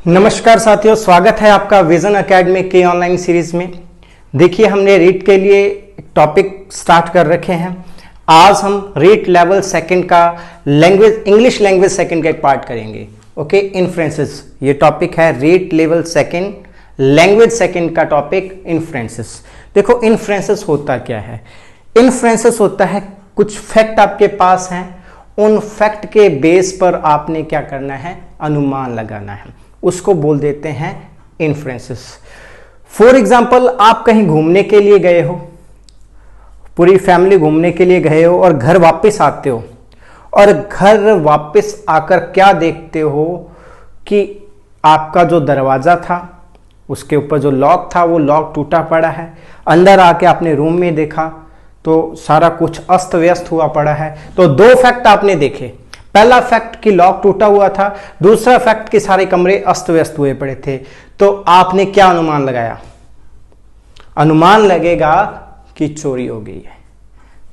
नमस्कार साथियों, स्वागत है आपका विजन एकेडमी के ऑनलाइन सीरीज में। देखिए, हमने रीट के लिए टॉपिक स्टार्ट कर रखे हैं। आज हम रीट लेवल सेकंड का इंग्लिश लैंग्वेज सेकंड का एक पार्ट करेंगे। ओके, इन्फ्रेंसेस ये टॉपिक है। REET level second language second का टॉपिक इन्फ्रेंसेस। देखो, इन्फ्रेंसेस होता क्या है? इन्फ्रेंसेस होता है कुछ फैक्ट आपके पास हैं, उन फैक्ट के बेस पर आपने क्या करना है, अनुमान लगाना है, उसको बोल देते हैं इन्फ्रेंसेस। फॉर एग्जाम्पल, आप कहीं घूमने के लिए गए हो, पूरी फैमिली घूमने के लिए गए हो और घर वापस आते हो, और घर वापस आकर क्या देखते हो कि आपका जो दरवाजा था उसके ऊपर जो लॉक था वो लॉक टूटा पड़ा है। अंदर आके आपने रूम में देखा तो सारा कुछ अस्त व्यस्त हुआ पड़ा है। तो दो फैक्ट आपने देखे। पहला फैक्ट कि लॉक टूटा हुआ था, दूसरा फैक्ट कि सारे कमरे अस्त व्यस्त हुए पड़े थे। तो आपने क्या अनुमान लगाया? अनुमान लगेगा कि चोरी हो गई है,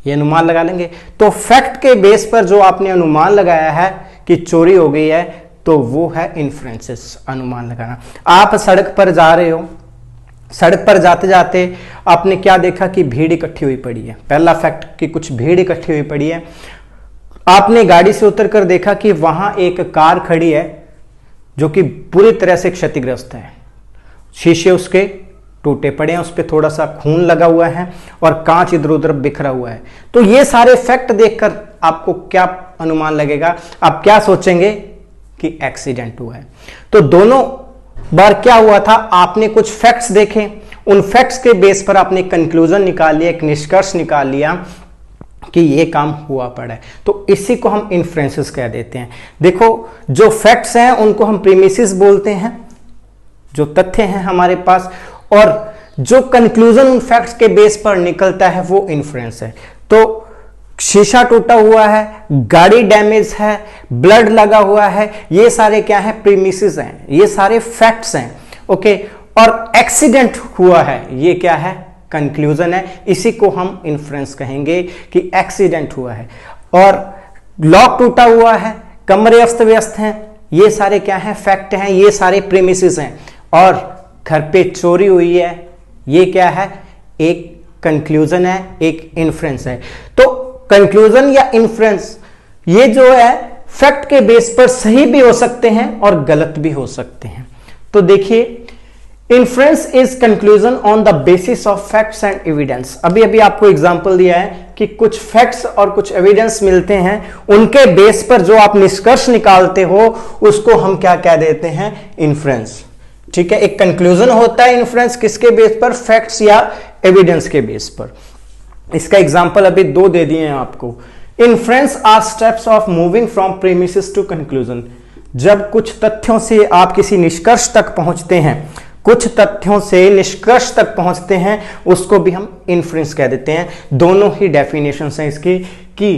ये अनुमान लगा लेंगे। तो फैक्ट के बेस पर जो आपने अनुमान लगाया है कि चोरी हो गई है, तो वो है इन्फ्रेंसेस, अनुमान लगाना। आप सड़क पर जा रहे हो, सड़क पर जाते जाते आपने क्या देखा कि भीड़ इकट्ठी हुई पड़ी है। पहला फैक्ट कि कुछ भीड़ इकट्ठी हुई पड़ी है। आपने गाड़ी से उतरकर देखा कि वहां एक कार खड़ी है जो कि पूरी तरह से क्षतिग्रस्त है। शीशे उसके टूटे पड़े हैं, उस पर थोड़ा सा खून लगा हुआ है और कांच इधर उधर बिखरा हुआ है। तो ये सारे फैक्ट देखकर आपको क्या अनुमान लगेगा? आप क्या सोचेंगे कि एक्सीडेंट हुआ है। तो दोनों बार क्या हुआ था, आपने कुछ फैक्ट्स देखे, उन फैक्ट्स के बेस पर आपने कंक्लूजन निकाल लिया, एक निष्कर्ष निकाल लिया कि ये काम हुआ पड़ा है। तो इसी को हम इन्फ्रेंसेस कह देते हैं। देखो, जो फैक्ट्स हैं उनको हम प्रीमिसेस बोलते हैं, जो तथ्य हैं हमारे पास, और जो कंक्लूजन उन फैक्ट्स के बेस पर निकलता है वो इन्फ्रेंस है। तो शीशा टूटा हुआ है, गाड़ी डैमेज है, ब्लड लगा हुआ है, ये सारे क्या है, प्रीमिसेस हैं, ये सारे फैक्ट्स हैं। ओके, और एक्सीडेंट हुआ है, ये क्या है, कंक्लूजन है। इसी को हम इन्फ्रेंस कहेंगे कि एक्सीडेंट हुआ है। और लॉक टूटा हुआ है, कमरे अस्त व्यस्त हैं, ये सारे क्या हैं, फैक्ट हैं, ये सारे प्रीमिसेस हैं। और घर पे चोरी हुई है, ये क्या है, एक कंक्लूजन है, एक इन्फ्रेंस है। तो कंक्लूजन या इन्फ्रेंस ये जो है फैक्ट के बेस पर सही भी हो सकते हैं और गलत भी हो सकते हैं। तो देखिए, inference is conclusion on the basis of facts and evidence. अभी अभी आपको एग्जांपल दिया है कि कुछ फैक्ट्स और कुछ एविडेंस मिलते हैं, उनके बेस पर जो आप निष्कर्ष निकालते हो उसको हम क्या कह देते हैं, इन्फ्रेंस। ठीक है, एक कंक्लूजन होता है इन्फ्रेंस किसके बेस पर, फैक्ट्स या एविडेंस के बेस पर। इसका एग्जांपल अभी दो दे दिए हैं आपको। Inference are steps of moving from premises to conclusion. जब कुछ तथ्यों से आप किसी निष्कर्ष तक पहुंचते हैं, कुछ तथ्यों से निष्कर्ष तक पहुंचते हैं, उसको भी हम इन्फ्रेंस कह देते हैं। दोनों ही डेफिनेशन हैं इसकी कि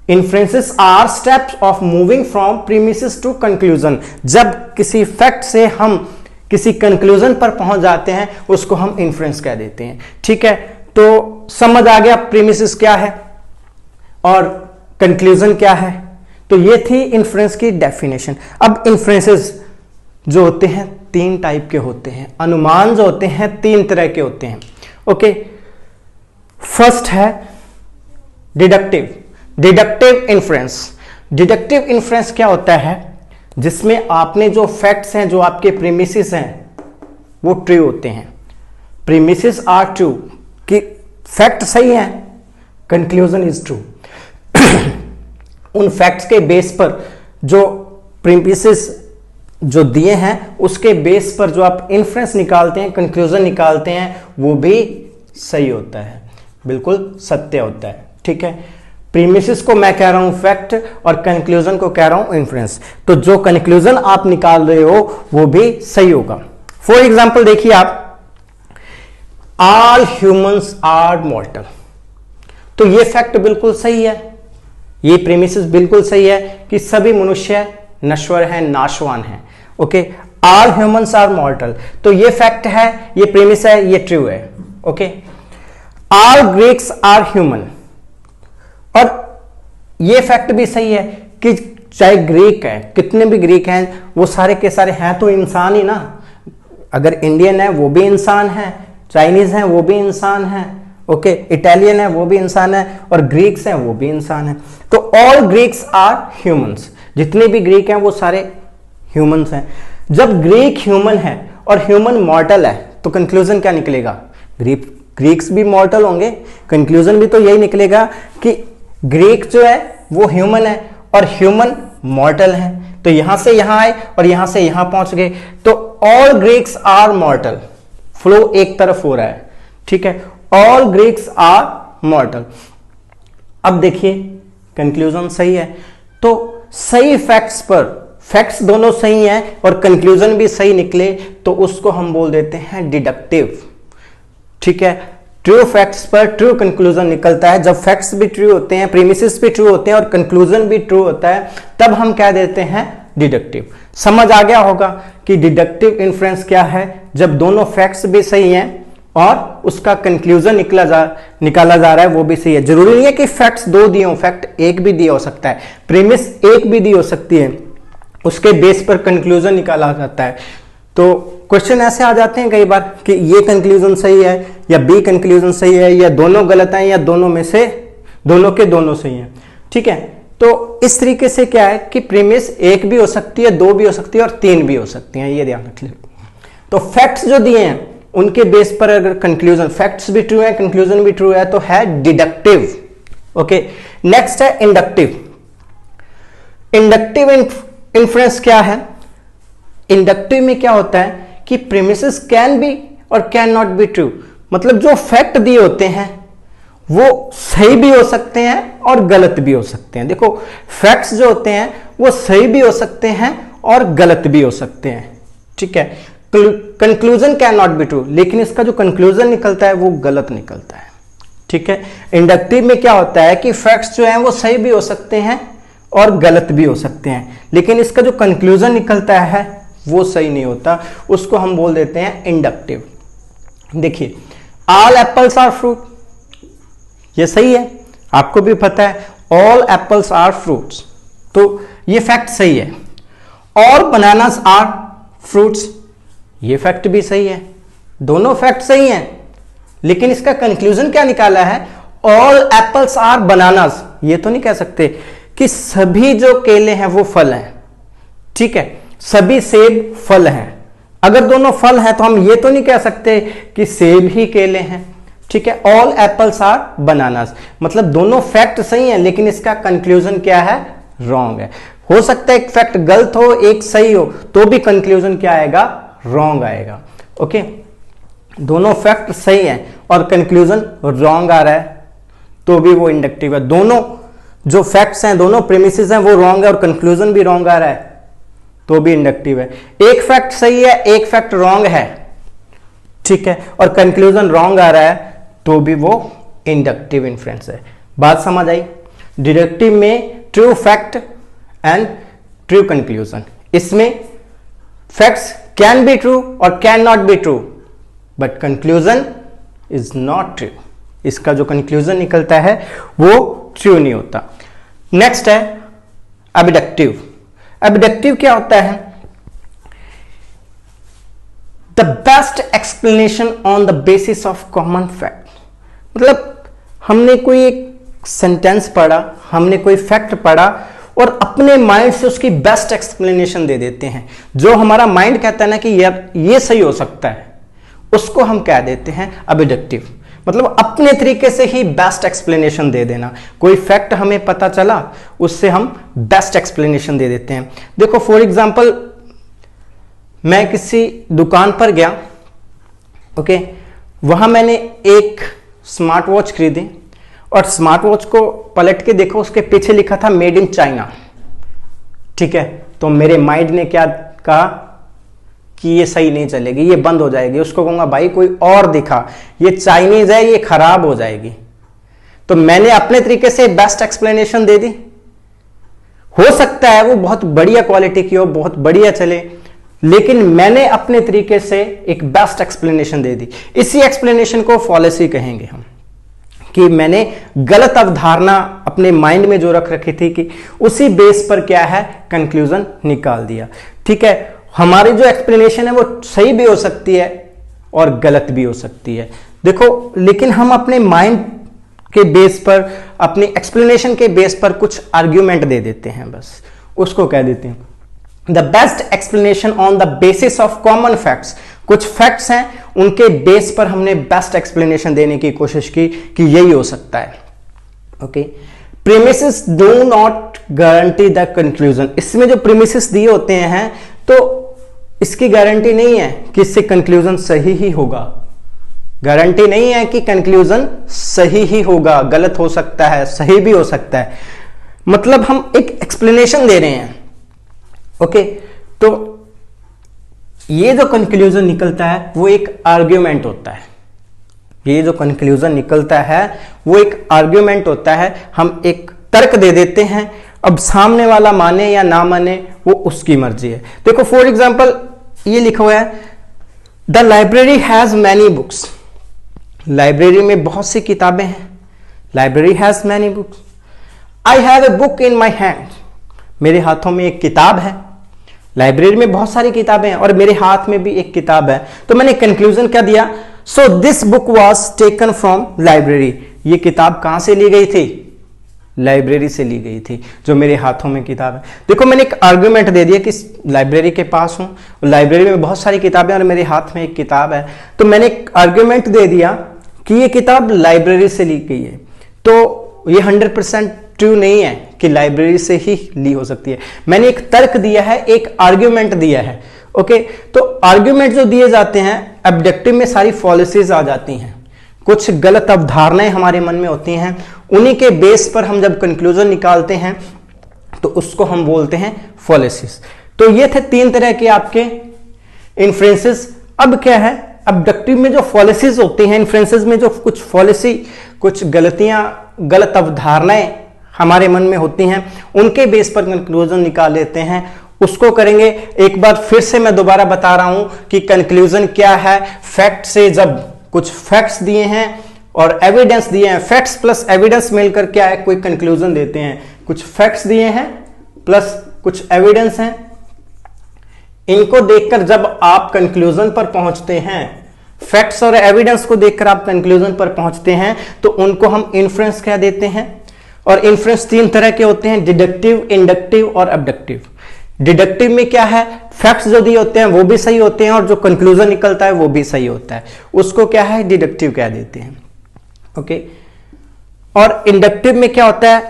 inferences are steps of moving from premises to conclusion. जब किसी फैक्ट से हम किसी कंक्लूजन पर पहुंच जाते हैं उसको हम इन्फ्रेंस कह देते हैं। ठीक है, तो समझ आ गया प्रीमिसेस क्या है और कंक्लूजन क्या है। तो ये थी इन्फ्रेंस की डेफिनेशन। अब इन्फ्रेंसेस जो होते हैं तीन टाइप के होते हैं, अनुमान जो होते हैं तीन तरह के होते हैं। ओके, फर्स्ट है डिडक्टिव इन्फ्रेंस। डिडक्टिव इन्फ्रेंस क्या होता है, जिसमें आपने जो फैक्ट्स हैं, जो आपके प्रीमिसेस हैं, वो ट्रू होते हैं। प्रीमिसेस आर ट्रू, कि फैक्ट सही है, कंक्लूजन इज ट्रू। उन फैक्ट्स के बेस पर जो प्रीमिसेस जो दिए हैं उसके बेस पर जो आप इन्फ्रेंस निकालते हैं, कंक्लूजन निकालते हैं, वो भी सही होता है, बिल्कुल सत्य होता है। ठीक है, प्रीमिसेस को मैं कह रहा हूं फैक्ट और कंक्लूजन को कह रहा हूं इन्फ्रेंस। तो जो कंक्लूजन आप निकाल रहे हो वो भी सही होगा। फॉर एग्जाम्पल देखिए आप, ऑल ह्यूमंस आर मॉर्टल। तो ये फैक्ट बिल्कुल सही है, ये प्रीमिसेस बिल्कुल सही है कि सभी मनुष्य नश्वर हैं, नाशवान हैं। Okay, all humans are mortal, तो ये फैक्ट है, ये प्रीमिस है, ये ट्रू है। Okay, all Greeks are human, और ये फैक्ट भी सही है कि चाहे ग्रीक है, कितने भी ग्रीक हैं, वो सारे के सारे हैं तो इंसान ही ना। अगर इंडियन है वो भी इंसान है, चाइनीज है वो भी इंसान है, ओके, इटालियन है वो भी इंसान है, और ग्रीक्स हैं वो भी इंसान है। तो ऑल ग्रीक्स आर ह्यूमंस, जितने भी ग्रीक हैं वो सारे ह्यूमंस हैं। जब ग्रीक ह्यूमन है और ह्यूमन मॉर्टल है तो कंक्लूजन क्या निकलेगा? ग्रीक्स भी मॉर्टल होंगे, कंक्लूजन भी तो यही निकलेगा कि ग्रीक जो है वो ह्यूमन है और ह्यूमन मॉर्टल है। तो यहां से यहां आए और यहां से यहां पहुंच गए, तो all Greeks are mortal. Flow एक तरफ हो रहा है, ठीक है, ऑल ग्रीक्स आर मॉर्टल। अब देखिए कंक्लूजन सही है, तो सही फैक्ट्स पर, फैक्ट्स दोनों सही हैं और कंक्लूजन भी सही निकले तो उसको हम बोल देते हैं डिडक्टिव, ठीक है। ट्रू फैक्ट्स पर ट्रू कंक्लूजन निकलता है। जब फैक्ट्स भी ट्रू होते हैं, प्रीमिसेस भी ट्रू होते हैं और कंक्लूजन भी ट्रू होता है, तब हम क्या देते हैं? डिडक्टिव। समझ आ गया होगा कि डिडक्टिव इन्फ्रेंस क्या है? जब दोनों फैक्ट्स भी सही हैं और उसका कंक्लूजन निकाला जा रहा है वो भी सही है। जरूरी नहीं है कि फैक्ट्स दो दिए हो, फैक्ट एक भी दिया हो सकता है, प्रीमिस एक भी दी हो सकती है, उसके बेस पर कंक्लूजन निकाला जाता है। तो क्वेश्चन ऐसे आ जाते हैं कई बार कि ये कंक्लूजन सही है या बी कंक्लूजन सही है, या दोनों गलत हैं, या दोनों में से दोनों के दोनों सही हैं, ठीक है। तो इस तरीके से क्या है कि प्रीमिस एक भी हो सकती है, दो भी हो सकती है और तीन भी हो सकती हैं, ये ध्यान रख लीजिए। तो फैक्ट्स जो दिए हैं उनके बेस पर अगर कंक्लूजन, फैक्ट्स भी ट्रू है, कंक्लूजन भी ट्रू है, तो है डिडक्टिव, ओके। नेक्स्ट है इंडक्टिव। इंडक्टिव इन्फ्रेंस क्या है? इंडक्टिव में क्या होता है कि प्रीमिसेस कैन बी और कैन नॉट बी ट्रू, मतलब जो फैक्ट दिए होते हैं वो सही भी हो सकते हैं और गलत भी हो सकते हैं। देखो फैक्ट्स जो होते हैं वो सही भी हो सकते हैं और गलत भी हो सकते हैं, ठीक है। Conclusion can not be true, लेकिन इसका जो कंक्लूजन निकलता है वो गलत निकलता है, ठीक है। इंडक्टिव में क्या होता है कि फैक्ट्स जो हैं वो सही भी हो सकते हैं और गलत भी हो सकते हैं, लेकिन इसका जो कंक्लूजन निकलता है वो सही नहीं होता, उसको हम बोल देते हैं इंडक्टिव। देखिए ऑल एप्पल्स आर फ्रूट, ये सही है, आपको भी पता है ऑल एप्पल्स आर फ्रूट्स, तो ये फैक्ट सही है। और बनानास आर फ्रूट्स, ये फैक्ट भी सही है, दोनों फैक्ट सही हैं, लेकिन इसका कंक्लूजन क्या निकाला है? All apples are bananas. ये तो नहीं कह सकते कि सभी जो केले हैं वो फल हैं, ठीक है, सभी सेब फल हैं। अगर दोनों फल हैं तो हम ये तो नहीं कह सकते कि सेब ही केले हैं, ठीक है। ऑल एप्पल्स आर बनानास, मतलब दोनों फैक्ट सही हैं, लेकिन इसका कंक्लूजन क्या है? रॉन्ग है। हो सकता है एक फैक्ट गलत हो, एक सही हो, तो भी कंक्लूजन क्या आएगा? रॉन्ग आएगा, ओके। दोनों फैक्ट सही हैं और कंक्लूजन रॉन्ग आ रहा है तो भी वो इंडक्टिव है। दोनों जो फैक्ट्स हैं, दोनों प्रीमिसेस हैं वो रॉन्ग है और कंक्लूजन भी रॉन्ग आ रहा है तो भी इंडक्टिव है। एक फैक्ट सही है, एक फैक्ट रॉन्ग है, ठीक है, और कंक्लूजन रॉन्ग आ रहा है तो भी वो इंडक्टिव इन्फ्रेंस है। बात समझ आई? डिडक्टिव में true fact and true conclusion, इसमें फैक्ट्स कैन बी ट्रू और can not be true, but conclusion is not true. इसका जो कंक्लूजन निकलता है वो ट्रू नहीं होता। नेक्स्ट है एबडक्टिव। एबडक्टिव क्या होता है? The best explanation on the basis of common fact, मतलब हमने कोई एक सेंटेंस पढ़ा, हमने कोई फैक्ट पढ़ा और अपने माइंड से उसकी बेस्ट एक्सप्लेनेशन दे देते हैं। जो हमारा माइंड कहता है ना कि ये सही हो सकता है, उसको हम कह देते हैं एबडक्टिव। मतलब अपने तरीके से ही बेस्ट एक्सप्लेनेशन दे देना। कोई फैक्ट हमें पता चला, उससे हम बेस्ट एक्सप्लेनेशन दे देते हैं। देखो फॉर एग्जांपल, मैं किसी दुकान पर गया, ओके, वहां मैंने एक स्मार्ट वॉच खरीदी और स्मार्ट वॉच को पलट के देखो, उसके पीछे लिखा था मेड इन चाइना, ठीक है। तो मेरे माइंड ने क्या कहा कि ये सही नहीं चलेगी, ये बंद हो जाएगी। उसको कहूंगा भाई कोई और दिखा, ये चाइनीज है, ये खराब हो जाएगी। तो मैंने अपने तरीके से बेस्ट एक्सप्लेनेशन दे दी। हो सकता है वो बहुत बढ़िया क्वालिटी की हो, बहुत बढ़िया चले, लेकिन मैंने अपने तरीके से एक बेस्ट एक्सप्लेनेशन दे दी। इसी एक्सप्लेनेशन को फॉलेसी कहेंगे हम, कि मैंने गलत अवधारणा अपने माइंड में जो रख रखी थी कि उसी बेस पर क्या है कंक्लूजन निकाल दिया। ठीक है, हमारी जो एक्सप्लेनेशन है वो सही भी हो सकती है और गलत भी हो सकती है। देखो, लेकिन हम अपने माइंड के बेस पर, अपनी एक्सप्लेनेशन के बेस पर कुछ आर्ग्यूमेंट दे देते हैं, बस उसको कह देते हैं the best explanation on the basis of common facts. कुछ फैक्ट्स हैं, उनके बेस पर हमने बेस्ट एक्सप्लेनेशन देने की कोशिश की कि यही हो सकता है। Okay, premises do not guarantee the conclusion. इसमें जो प्रीमिसेस दिए होते हैं तो इसकी गारंटी नहीं है कि इससे कंक्लूजन सही ही होगा। गारंटी नहीं है कि कंक्लूजन सही ही होगा, गलत हो सकता है, सही भी हो सकता है। मतलब हम एक एक्सप्लेनेशन दे रहे हैं। ओके, तो ये जो कंक्लूजन निकलता है वो एक आर्ग्यूमेंट होता है। ये जो कंक्लूजन निकलता है वो एक आर्ग्यूमेंट होता है। हम एक तर्क दे देते हैं, अब सामने वाला माने या ना माने वो उसकी मर्जी है। देखो, फॉर एग्जांपल ये लिखा हुआ है the library has many books. Library में बहुत सी किताबें हैं। Library has many books. I have a book in my hand. मेरे हाथों में एक किताब है। लाइब्रेरी में बहुत सारी किताबें हैं और मेरे हाथ में भी एक किताब है। तो मैंने कंक्लूजन क्या दिया? So this book was taken from library. ये किताब कहां से ली गई थी? लाइब्रेरी से ली गई थी, जो मेरे हाथों में किताब है। देखो, मैंने एक आर्गुमेंट दे दिया कि लाइब्रेरी के पास हूं, लाइब्रेरी में बहुत सारी किताबें और मेरे हाथ में एक किताब है। तो मैंने एक आर्गुमेंट दे दिया कि ये किताब लाइब्रेरी से ली गई है। तो ये 100% ट्रू नहीं है कि लाइब्रेरी से ही ली हो सकती है। मैंने एक तर्क दिया है, एक आर्ग्यूमेंट दिया है। ओके, तो आर्ग्यूमेंट जो दिए जाते हैं, ऑब्जेक्टिव में सारी फॉलिसीज आ जाती हैं, कुछ गलत अवधारणाएं हमारे मन में होती हैं, उन्हीं के बेस पर हम जब कंक्लूजन निकालते हैं तो उसको हम बोलते हैं फॉलिसीज। तो ये थे 3 तरह के आपके इन्फ्रेंसेस। अब क्या है, ऑब्जेक्टिव में जो फॉलिसीज होती हैं, इन्फ्रेंसेस में जो कुछ फॉलिसी, कुछ गलतियां, गलत अवधारणाएं हमारे मन में होती हैं, उनके बेस पर कंक्लूजन निकाल लेते हैं। उसको करेंगे। एक बार फिर से मैं दोबारा बता रहा हूं कि कंक्लूजन क्या है। फैक्ट से जब कुछ फैक्ट्स दिए हैं और एविडेंस दिए हैं, फैक्ट्स प्लस एविडेंस मिलकर क्या है, कोई कंक्लूजन देते हैं। कुछ फैक्ट्स दिए हैं प्लस कुछ एविडेंस हैं, इनको देखकर जब आप कंक्लूजन पर पहुंचते हैं, फैक्ट्स और एविडेंस को देखकर आप कंक्लूजन पर पहुंचते हैं, तो उनको हम इन्फ्रेंस कह देते हैं। और इन्फ्रेंस 3 तरह के होते हैं, डिडक्टिव, इंडक्टिव और अबडक्टिव। डिडक्टिव में क्या है, फैक्ट्स जो दिए होते हैं वो भी सही होते हैं और जो कंक्लूजन निकलता है वो भी सही होता है, उसको क्या है, डिडक्टिव कह देते हैं। ओके, और इंडक्टिव में क्या होता है,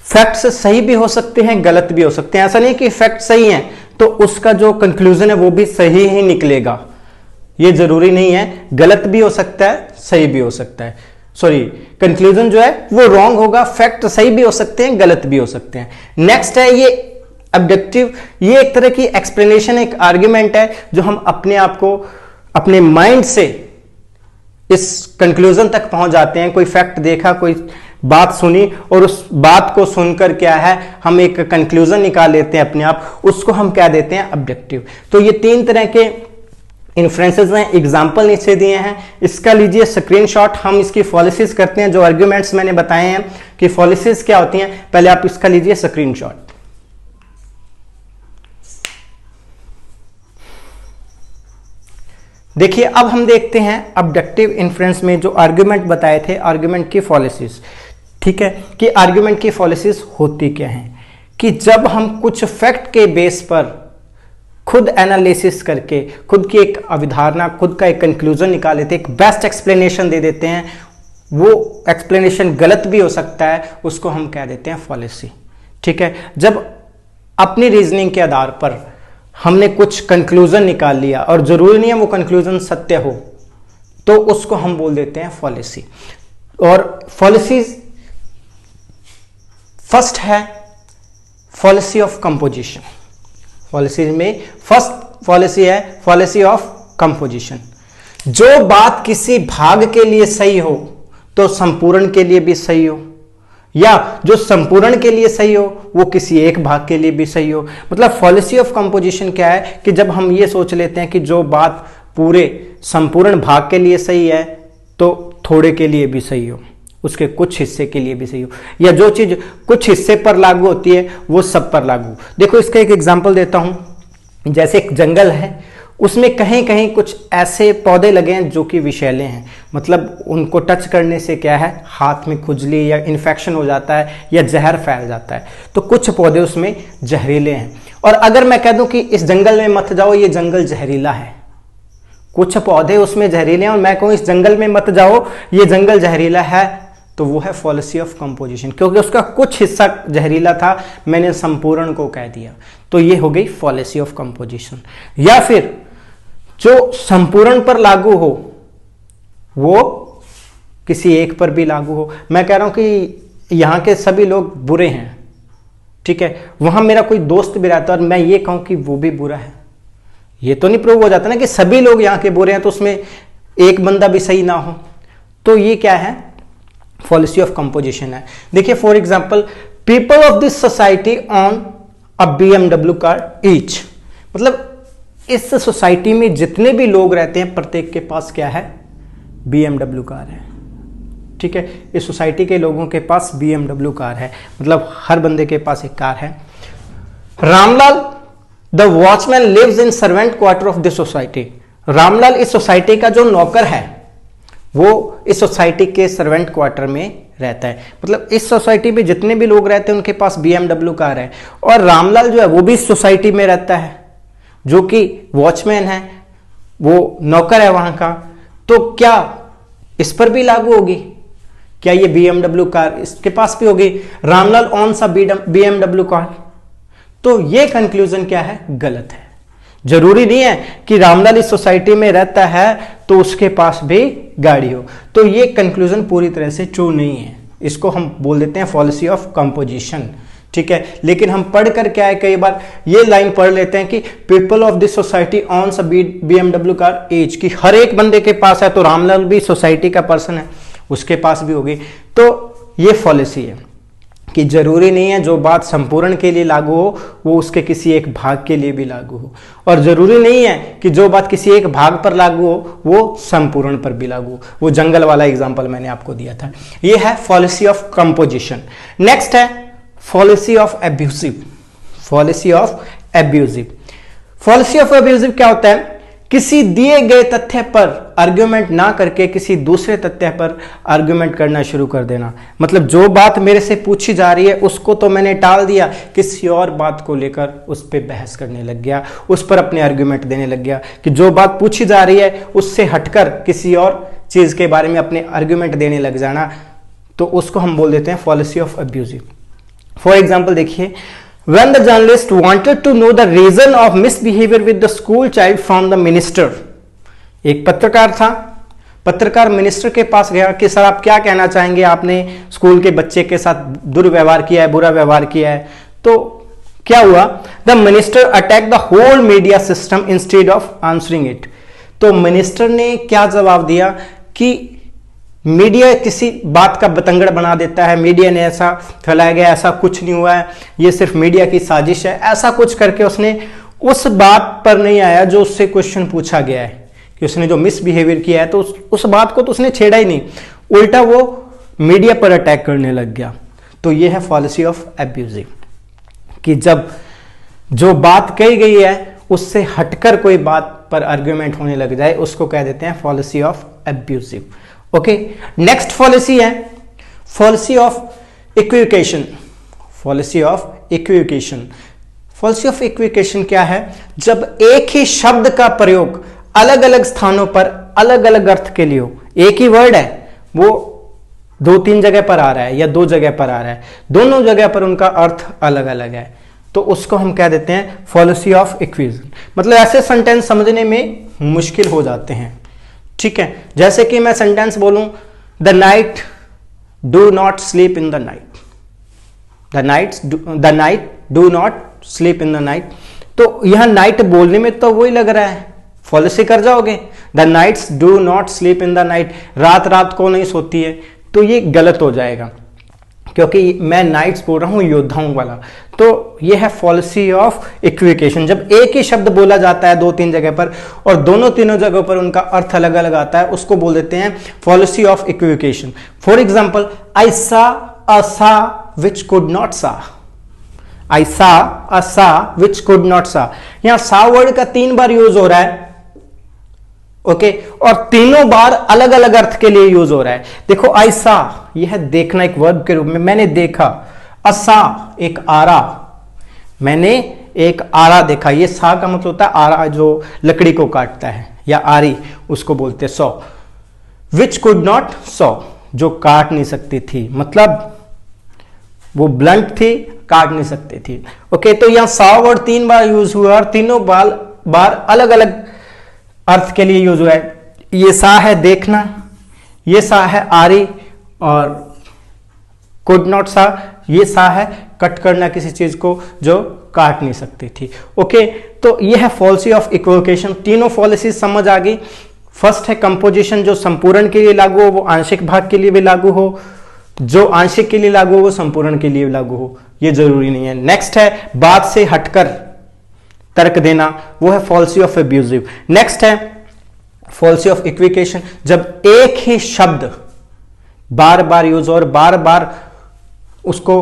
फैक्ट्स सही भी हो सकते हैं, गलत भी हो सकते हैं। ऐसा नहीं कि फैक्ट सही है तो उसका जो कंक्लूजन है वो भी सही ही निकलेगा, ये जरूरी नहीं है। गलत भी हो सकता है, सही भी हो सकता है। सॉरी, कंक्लूजन जो है वो रॉन्ग होगा। फैक्ट सही भी हो सकते हैं, गलत भी हो सकते हैं। नेक्स्ट है ये ऑब्जेक्टिव। ये एक तरह की एक्सप्लेनेशन, एक आर्ग्यूमेंट है जो हम अपने आप को, अपने माइंड से इस कंक्लूजन तक पहुंच जाते हैं। कोई फैक्ट देखा, कोई बात सुनी और उस बात को सुनकर क्या है, हम एक कंक्लूजन निकाल लेते हैं अपने आप, उसको हम क्या देते हैं, ऑब्जेक्टिव। तो ये 3 तरह के इन्फ्रेंसेस हैं। एग्जाम्पल नीचे दिए हैं, इसका लीजिए स्क्रीनशॉट। हम इसकी फॉलिसीज करते हैं, जो आर्ग्यूमेंट्स मैंने बताए हैं कि फॉलिसीज क्या होती हैं, पहले आप इसका लीजिए स्क्रीनशॉट। देखिए, अब हम देखते हैं ऑब्जेक्टिव इन्फ्रेंस में जो आर्ग्यूमेंट बताए थे, आर्ग्यूमेंट की फॉलिसीज। ठीक है, कि आर्ग्यूमेंट की फॉलिसीज होती क्या हैं, कि जब हम कुछ फैक्ट के बेस पर खुद एनालिसिस करके, खुद की एक अवधारणा, खुद का एक कंक्लूजन निकाल लेते हैं, एक बेस्ट एक्सप्लेनेशन दे देते हैं, वो एक्सप्लेनेशन गलत भी हो सकता है, उसको हम कह देते हैं फॉलिसी। ठीक है, जब अपनी रीजनिंग के आधार पर हमने कुछ कंक्लूजन निकाल लिया और जरूरी नहीं है वो कंक्लूजन सत्य हो, तो उसको हम बोल देते हैं फॉलिसी। और फॉलिसी फर्स्ट है पॉलिसी ऑफ कंपोजिशन। पॉलिसी में फर्स्ट पॉलिसी है पॉलिसी ऑफ कंपोजिशन। जो बात किसी भाग के लिए सही हो तो संपूर्ण के लिए भी सही हो, या जो संपूर्ण के लिए सही हो वो किसी एक भाग के लिए भी सही हो। मतलब पॉलिसी ऑफ कंपोजिशन क्या है, कि जब हम ये सोच लेते हैं कि जो बात पूरे संपूर्ण भाग के लिए सही है तो थोड़े के लिए भी सही हो, उसके कुछ हिस्से के लिए भी सही हो, या जो चीज कुछ हिस्से पर लागू होती है वो सब पर लागू। देखो इसका एक एग्जांपल देता हूं, जैसे एक जंगल है, उसमें कहीं कहीं कुछ ऐसे पौधे लगे हैं जो कि विषैले हैं, मतलब उनको टच करने से क्या है, हाथ में खुजली या इन्फेक्शन हो जाता है या जहर फैल जाता है। तो कुछ पौधे उसमें जहरीले हैं, और अगर मैं कह दूं कि इस जंगल में मत जाओ, ये जंगल जहरीला है, कुछ पौधे उसमें जहरीले हैं और मैं कहूं इस जंगल में मत जाओ, ये जंगल जहरीला है, तो वो है फॉलिसी ऑफ कंपोजिशन, क्योंकि उसका कुछ हिस्सा जहरीला था, मैंने संपूर्ण को कह दिया, तो ये हो गई फॉलिसी ऑफ कंपोजिशन। या फिर जो संपूर्ण पर लागू हो वो किसी एक पर भी लागू हो। मैं कह रहा हूं कि यहां के सभी लोग बुरे हैं, ठीक है, वहां मेरा कोई दोस्त भी रहता है और मैं ये कहूं कि वो भी बुरा है, ये तो नहीं प्रूव हो जाता ना कि सभी लोग यहां के बुरे हैं तो उसमें एक बंदा भी सही ना हो। तो ये क्या है, फॉलिसी ऑफ कंपोजिशन है। देखिए for example, people of this society on a BMW car each, मतलब इस सोसाइटी में जितने भी लोग रहते हैं प्रत्येक के पास क्या है, BMW कार है, ठीक है, इस सोसाइटी के लोगों के पास BMW कार है, मतलब हर बंदे के पास एक कार है। Ramlal the watchman lives in servant quarter of this society, Ramlal इस सोसाइटी का जो नौकर है वो इस सोसाइटी के सर्वेंट क्वार्टर में रहता है, मतलब इस सोसाइटी में जितने भी लोग रहते हैं उनके पास BMW कार है, और रामलाल जो है वो भी इस सोसाइटी में रहता है, जो कि वॉचमैन है, वो नौकर है वहां का, तो क्या इस पर भी लागू होगी, क्या ये BMW कार इसके पास भी होगी, रामलाल ऑन सा BMW कार। तो ये कंक्लूजन क्या है, गलत है। जरूरी नहीं है कि रामलाल इस सोसाइटी में रहता है तो उसके पास भी गाड़ी हो, तो ये कंक्लूजन पूरी तरह से ट्रू नहीं है, इसको हम बोल देते हैं फॉलिसी ऑफ कंपोजिशन, ठीक है। लेकिन हम पढ़कर क्या है, कई बार ये लाइन पढ़ लेते हैं कि people of this society on a BMW car age, कि हर एक बंदे के पास है, तो रामलाल भी सोसाइटी का पर्सन है, उसके पास भी होगी। तो ये फॉलिसी है कि जरूरी नहीं है जो बात संपूर्ण के लिए लागू हो वो उसके किसी एक भाग के लिए भी लागू हो, और जरूरी नहीं है कि जो बात किसी एक भाग पर लागू हो वो संपूर्ण पर भी लागू हो। वो जंगल वाला एग्जांपल मैंने आपको दिया था। ये है फॉलिसी ऑफ कंपोजिशन। नेक्स्ट है fallacy of abusive. Fallacy of abusive, fallacy of abusive क्या होता है, किसी दिए गए तथ्य पर आर्ग्यूमेंट ना करके किसी दूसरे तथ्य पर आर्ग्यूमेंट करना शुरू कर देना। मतलब जो बात मेरे से पूछी जा रही है उसको तो मैंने टाल दिया, किसी और बात को लेकर उस पर बहस करने लग गया, उस पर अपने आर्ग्यूमेंट देने लग गया, कि जो बात पूछी जा रही है उससे हटकर किसी और चीज के बारे में अपने आर्ग्यूमेंट देने लग जाना, तो उसको हम बोल देते हैं fallacy of abusive. For example देखिए, when the journalist wanted to know the reason of misbehavior with the school child from the minister, एक पत्रकार था, पत्रकार मिनिस्टर के पास गया कि सर आप क्या कहना चाहेंगे, आपने स्कूल के बच्चे के साथ दुर्व्यवहार किया है, बुरा व्यवहार किया है। तो क्या हुआ, the minister attack the whole media system instead of answering it. तो मिनिस्टर ने क्या जवाब दिया कि मीडिया किसी बात का बतंगड़ बना देता है, मीडिया ने ऐसा फैलाया गया, ऐसा कुछ नहीं हुआ है, ये सिर्फ मीडिया की साजिश है, ऐसा कुछ करके उसने उस बात पर नहीं आया जो उससे क्वेश्चन पूछा गया है, कि उसने जो मिसबिहेवियर किया है तो उस बात को तो उसने छेड़ा ही नहीं, उल्टा वो मीडिया पर अटैक करने लग गया। तो ये है फॉलिसी ऑफ एब्यूजिव, कि जब जो बात कही गई है उससे हटकर कोई बात पर आर्ग्यूमेंट होने लग जाए उसको कह देते हैं fallacy of abusive. Okay, next policy है policy of equivocation. Policy of equivocation, policy of equivocation क्या है, जब एक ही शब्द का प्रयोग अलग अलग स्थानों पर अलग अलग अर्थ के लिए हो, एक ही वर्ड है वो दो तीन जगह पर आ रहा है या दो जगह पर आ रहा है, दोनों जगह पर उनका अर्थ अलग अलग है, तो उसको हम कह देते हैं पॉलिसी ऑफ इक्विवेशन। मतलब ऐसे सेंटेंस समझने में मुश्किल हो जाते हैं, ठीक है। जैसे कि मैं सेंटेंस बोलूं, the night do not sleep in the night, the night do not sleep in the night, तो यहां नाइट बोलने में तो वही लग रहा है, पॉलिसी कर जाओगे, the nights do not sleep in the night, रात रात को नहीं सोती है, तो ये गलत हो जाएगा, क्योंकि मैं नाइट्स बोल रहा हूं योद्धाओं वाला। तो ये है फॉलिसी ऑफ इक्विवेकेशन। जब एक ही शब्द बोला जाता है दो तीन जगह पर और दोनों तीनों जगहों पर उनका अर्थ अलग अलग आता है, उसको बोल देते हैं फॉलिसी ऑफ इक्विवेकेशन। फॉर एग्जाम्पल, आई सा अ सा विच कुड नॉट सा। आई सा अ सा विच कुड नॉट सा। यहां सा वर्ड का 3 बार यूज हो रहा है, ओके, और तीनों बार अलग अलग अर्थ के लिए यूज हो रहा है। देखो, आई सा, यह है देखना एक वर्ब के रूप में, मैंने देखा। असा, एक आरा, मैंने एक आरा देखा। ये सा का मतलब होता है आरा जो लकड़ी को काटता है, या आरी उसको बोलते हैं सौ। विच कुड नॉट सौ, जो काट नहीं सकती थी, मतलब वो ब्लंट थी, काट नहीं सकती थी। ओके, तो यहां सा वर्ड 3 बार यूज हुआ और तीनों बार अलग अलग अर्थ के लिए यूज हुआ है। ये सा है देखना, ये सा है आरी, और कुड नॉट सा, ये सा है कट करना किसी चीज को जो काट नहीं सकती थी। ओके, तो ये है फॉलिसी ऑफ इक्विवेकेशन। तीनों पॉलिसी समझ आ गई। फर्स्ट है कंपोजिशन, जो संपूर्ण के लिए लागू हो वो आंशिक भाग के लिए भी लागू हो, जो आंशिक के लिए लागू हो वो संपूर्ण के लिए लागू हो, ये जरूरी नहीं है। नेक्स्ट है बात से हटकर तर्क देना, वो है फॉलिसी ऑफ एब्यूजिव। नेक्स्ट है फॉलिसी ऑफ इक्विवेकेशन, जब एक ही शब्द बार बार यूज और बार बार उसको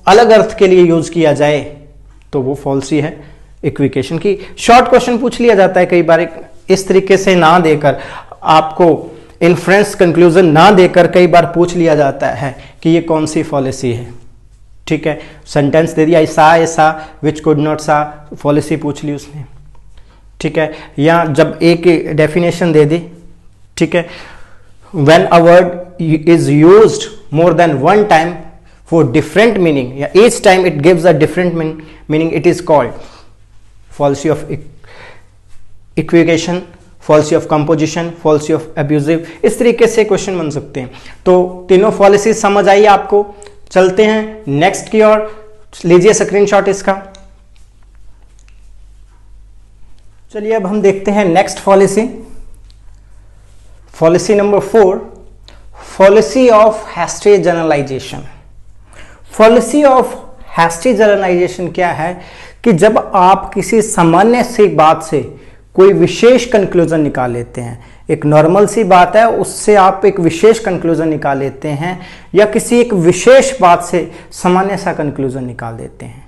अलग अर्थ के लिए यूज किया जाए तो वो फॉलिसी है इक्विवेकेशन की। शॉर्ट क्वेश्चन पूछ लिया जाता है कई बार इस तरीके से ना देकर, आपको इन्फ्रेंस कंक्लूजन ना देकर कई बार पूछ लिया जाता है कि ये कौन सी पॉलिसी है। ठीक है, सेंटेंस दे दिया, ऐसा विच कुड नॉट सा, पॉलिसी पूछ ली उसने। ठीक है, या जब एक डेफिनेशन दे दी, ठीक है, when a word is used more than one time for different meaning, या each time it gives a different meaning, it is called fallacy of equivocation, fallacy of composition, fallacy of abusive. इस तरीके से question बन सकते हैं। तो तीनों policy समझ आई आपको। चलते हैं नेक्स्ट की ओर, लीजिए स्क्रीनशॉट इसका। चलिए अब हम देखते हैं next policy, policy number 4, policy of hasty generalisation. Policy of hasty generalisation क्या है कि जब आप किसी सामान्य सी बात से कोई विशेष कंक्लूजन निकाल लेते हैं, एक नॉर्मल सी बात है उससे आप एक विशेष कंक्लूजन निकाल लेते हैं, या किसी एक विशेष बात से सामान्य सा कंक्लूजन निकाल देते हैं,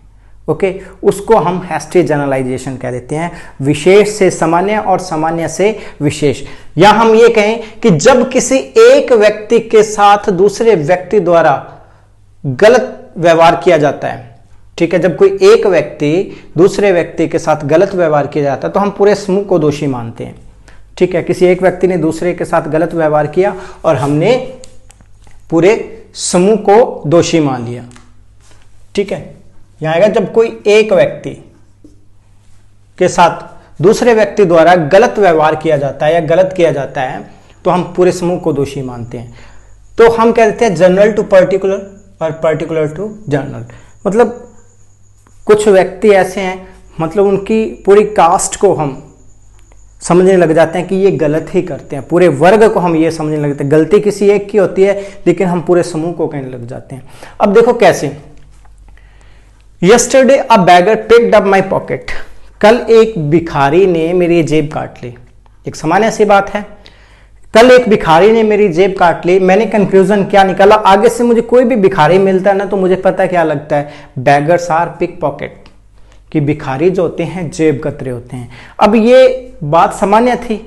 ओके, उसको हम हैस्टी जनरलाइजेशन कह देते हैं। विशेष से सामान्य और सामान्य से विशेष। या हम ये कहें कि जब किसी एक व्यक्ति के साथ दूसरे व्यक्ति द्वारा गलत व्यवहार किया जाता है, ठीक है, जब कोई एक व्यक्ति दूसरे व्यक्ति के साथ गलत व्यवहार किया जाता है तो हम पूरे समूह को दोषी मानते हैं। ठीक है, किसी एक व्यक्ति ने दूसरे के साथ गलत व्यवहार किया और हमने पूरे समूह को दोषी मान लिया। ठीक है, यहां आएगा जब कोई एक व्यक्ति के साथ दूसरे व्यक्ति द्वारा गलत व्यवहार किया जाता है या गलत किया जाता है तो हम पूरे समूह को दोषी मानते हैं। तो हम कह देते हैं जनरल टू पर्टिकुलर और पर्टिकुलर टू जनरल। मतलब कुछ व्यक्ति ऐसे हैं, मतलब उनकी पूरी कास्ट को हम समझने लग जाते हैं कि ये गलत ही करते हैं, पूरे वर्ग को हम ये समझने लगते हैं। गलती किसी एक की होती है लेकिन हम पूरे समूह को कहने लग जाते हैं। अब देखो कैसे, yesterday a bagger picked up my pocket, कल एक भिखारी ने मेरी जेब काट ली। एक सामान्य सी बात है, कल एक भिखारी ने मेरी जेब काट ली। मैंने कंक्लूजन क्या निकाला, आगे से मुझे कोई भी भिखारी मिलता है ना तो मुझे पता क्या लगता है, बैगर्स आर पिक पॉकेट, कि भिखारी जो होते हैं जेब कतरे होते हैं। अब ये बात सामान्य थी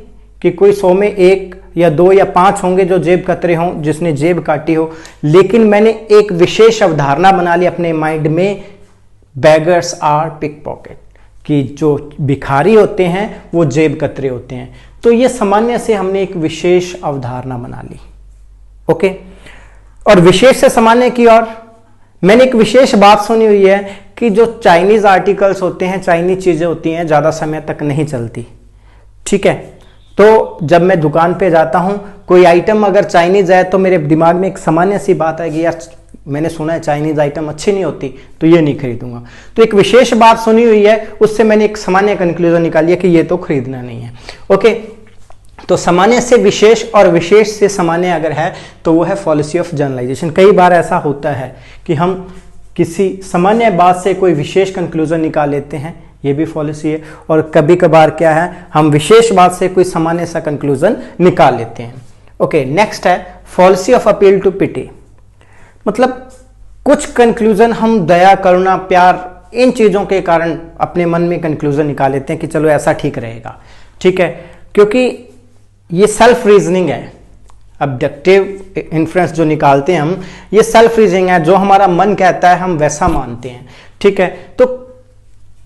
कि कोई 100 में 1 या 2 या 5 होंगे जो जेब कतरे हों, जिसने जेब काटी हो, लेकिन मैंने एक विशेष अवधारणा बना ली अपने माइंड में, बैगर्स आर पिक पॉकेट, कि जो भिखारी होते हैं वो जेब कतरे होते हैं। तो ये सामान्य से हमने एक विशेष अवधारणा बना ली। ओके, और विशेष से सामान्य की ओर मैंने एक विशेष बात सुनी हुई है कि जो चाइनीज आर्टिकल्स होते हैं, चाइनीज चीजें होती हैं, ज्यादा समय तक नहीं चलती। ठीक है, तो जब मैं दुकान पे जाता हूं, कोई आइटम अगर चाइनीज है तो मेरे दिमाग में एक सामान्य सी बात है कि यार मैंने सुना है चाइनीज आइटम अच्छी नहीं होती तो ये नहीं खरीदूंगा। तो एक विशेष बात सुनी हुई है, उससे मैंने एक सामान्य कंक्लूजन निकाल लिया कि ये तो खरीदना नहीं है। ओके, तो सामान्य से विशेष और विशेष से सामान्य अगर है तो वो है फॉलिसी ऑफ जनरलाइजेशन। कई बार ऐसा होता है कि हम किसी सामान्य बात से कोई विशेष कंक्लूजन निकाल लेते हैं, ये भी फॉलिसी है। और कभी कभार क्या है, हम विशेष बात से कोई सामान्य सा कंक्लूजन निकाल लेते हैं। ओके, नेक्स्ट है फॉलिसी ऑफ अपील टू पिटी। मतलब कुछ कंक्लूजन हम दया, करुणा, प्यार, इन चीजों के कारण अपने मन में कंक्लूजन निकाल लेते हैं कि चलो ऐसा ठीक रहेगा, ठीक है, क्योंकि ये सेल्फ रीजनिंग है। ऑब्जेक्टिव इन्फ्रेंस जो निकालते हैं हम, ये सेल्फ रीजनिंग है, जो हमारा मन कहता है हम वैसा मानते हैं, ठीक है। तो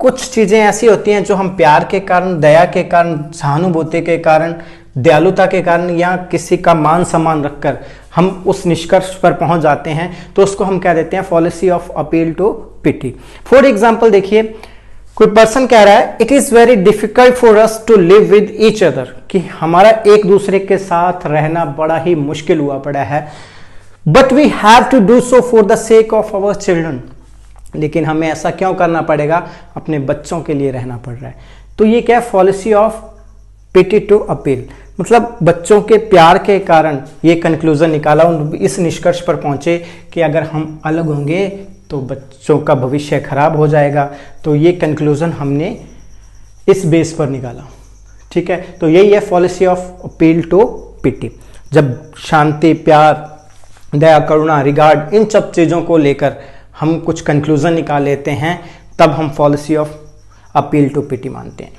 कुछ चीजें ऐसी होती हैं जो हम प्यार के कारण, दया के कारण, सहानुभूति के कारण, दयालुता के कारण या किसी का मान सम्मान रखकर हम उस निष्कर्ष पर पहुंच जाते हैं, तो उसको हम कह देते हैं policy of appeal to pity. For example देखिए, कोई पर्सन कह रहा है it is very difficult for us to live with each other, कि हमारा एक दूसरे के साथ रहना बड़ा ही मुश्किल हुआ पड़ा है, but we have to do so for the sake of our children, लेकिन हमें ऐसा क्यों करना पड़ेगा, अपने बच्चों के लिए रहना पड़ रहा है। तो ये क्या है, policy of pity to appeal. मतलब बच्चों के प्यार के कारण ये कंक्लूजन निकाला, इस निष्कर्ष पर पहुंचे कि अगर हम अलग होंगे तो बच्चों का भविष्य खराब हो जाएगा। तो ये कंक्लूजन हमने इस बेस पर निकाला, ठीक है। तो यही है पॉलिसी ऑफ अपील टू पिटी। जब शांति, प्यार, दया, करुणा, रिगार्ड, इन सब चीज़ों को लेकर हम कुछ कंक्लूजन निकाल लेते हैं, तब हम पॉलिसी ऑफ अपील टू पिटी मानते हैं।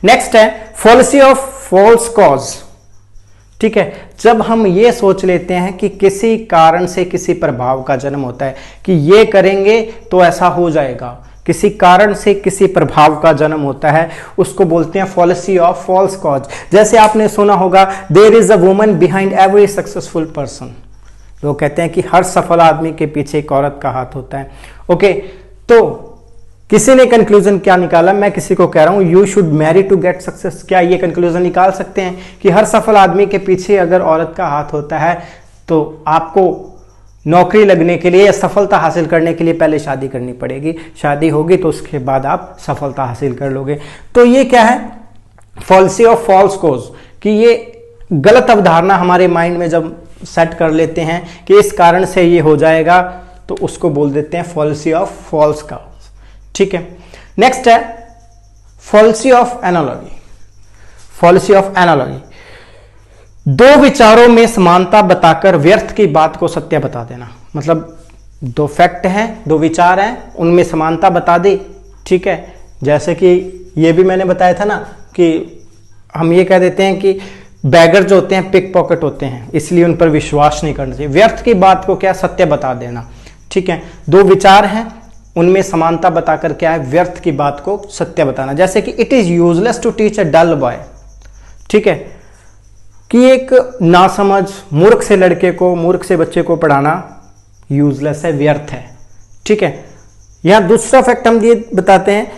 नेक्स्ट है पॉलिसी ऑफ फॉल्स कॉज, ठीक है। जब हम ये सोच लेते हैं कि किसी कारण से किसी प्रभाव का जन्म होता है, कि ये करेंगे तो ऐसा हो जाएगा, किसी कारण से किसी प्रभाव का जन्म होता है, उसको बोलते हैं पॉलिसी ऑफ फॉल्स कॉज। जैसे आपने सुना होगा, there is a woman behind every successful person. लोग कहते हैं कि हर सफल आदमी के पीछे एक औरत का हाथ होता है। ओके, तो किसी ने कंक्लूजन क्या निकाला, मैं किसी को कह रहा हूं you should marry to get success, क्या ये कंक्लूजन निकाल सकते हैं कि हर सफल आदमी के पीछे अगर औरत का हाथ होता है तो आपको नौकरी लगने के लिए या सफलता हासिल करने के लिए पहले शादी करनी पड़ेगी, शादी होगी तो उसके बाद आप सफलता हासिल कर लोगे। तो ये क्या है, पॉलिसी ऑफ फॉल्स कॉज, कि ये गलत अवधारणा हमारे माइंड में जब सेट कर लेते हैं कि इस कारण से ये हो जाएगा, तो उसको बोल देते हैं पॉलिसी ऑफ फॉल्स कॉज, ठीक है। नेक्स्ट है policy of analogy. Policy of analogy, दो विचारों में समानता बताकर व्यर्थ की बात को सत्य बता देना। मतलब दो फैक्ट हैं, दो विचार हैं, उनमें समानता बता दे, ठीक है। जैसे कि ये भी मैंने बताया था ना कि हम ये कह देते हैं कि बैगर जो होते हैं पिक पॉकेट होते हैं, इसलिए उन पर विश्वास नहीं करना चाहिए। व्यर्थ की बात को क्या, सत्य बता देना, ठीक है। दो विचार हैं, उनमें समानता बताकर क्या है, व्यर्थ की बात को सत्य बताना। जैसे कि it is useless to teach a dull boy, ठीक है, कि एक नासमझ मूर्ख से लड़के को, मूर्ख से बच्चे को पढ़ाना यूजलेस है, व्यर्थ है, ठीक है। यहां दूसरा फैक्ट हम ये बताते हैं,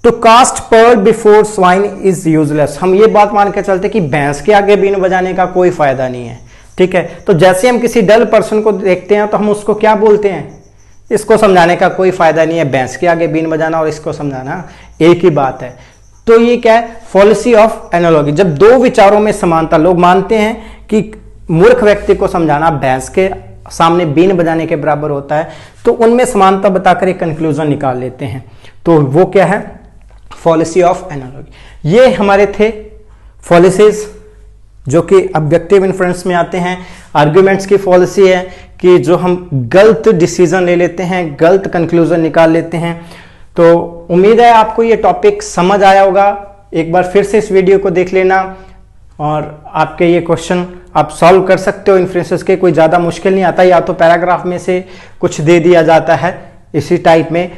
to cast pearl before swine is useless. हम ये बात मान के चलते कि भैंस के आगे बीन बजाने का कोई फायदा नहीं है, ठीक है। तो जैसे हम किसी डल पर्सन को देखते हैं तो हम उसको क्या बोलते हैं, इसको समझाने का कोई फायदा नहीं है, भैंस के आगे बीन बजाना और इसको समझाना एक ही बात है। तो ये क्या है, पॉलिसी ऑफ एनालॉजी। जब दो विचारों में समानता, लोग मानते हैं कि मूर्ख व्यक्ति को समझाना भैंस के सामने बीन बजाने के बराबर होता है, तो उनमें समानता बताकर एक कंक्लूजन निकाल लेते हैं, तो वो क्या है, पॉलिसी ऑफ एनालॉजी। ये हमारे थे पॉलिसीज जो कि ऑब्जेक्टिव इन्फ्रेंस में आते हैं। आर्ग्यूमेंट्स की पॉलिसी है कि जो हम गलत डिसीजन ले लेते हैं, गलत कंक्लूजन निकाल लेते हैं। तो उम्मीद है आपको ये टॉपिक समझ आया होगा। एक बार फिर से इस वीडियो को देख लेना और आपके ये क्वेश्चन आप सॉल्व कर सकते हो इन्फ्रेंसेस के। कोई ज़्यादा मुश्किल नहीं आता, या तो पैराग्राफ में से कुछ दे दिया जाता है इसी टाइप में,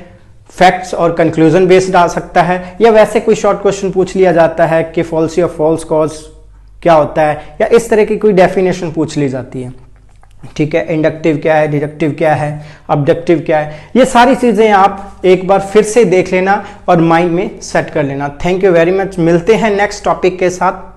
फैक्ट्स और कंक्लूजन बेस्ड आ सकता है, या वैसे कोई शॉर्ट क्वेश्चन पूछ लिया जाता है कि पॉलिसी ऑफ फॉल्स कॉज क्या होता है, या इस तरह की कोई डेफिनेशन पूछ ली जाती है, ठीक है। इंडक्टिव क्या है, डिडक्टिव क्या है, ऑब्जेक्टिव क्या है, ये सारी चीजें आप एक बार फिर से देख लेना और माइंड में सेट कर लेना। थैंक यू वेरी मच, मिलते हैं नेक्स्ट टॉपिक के साथ।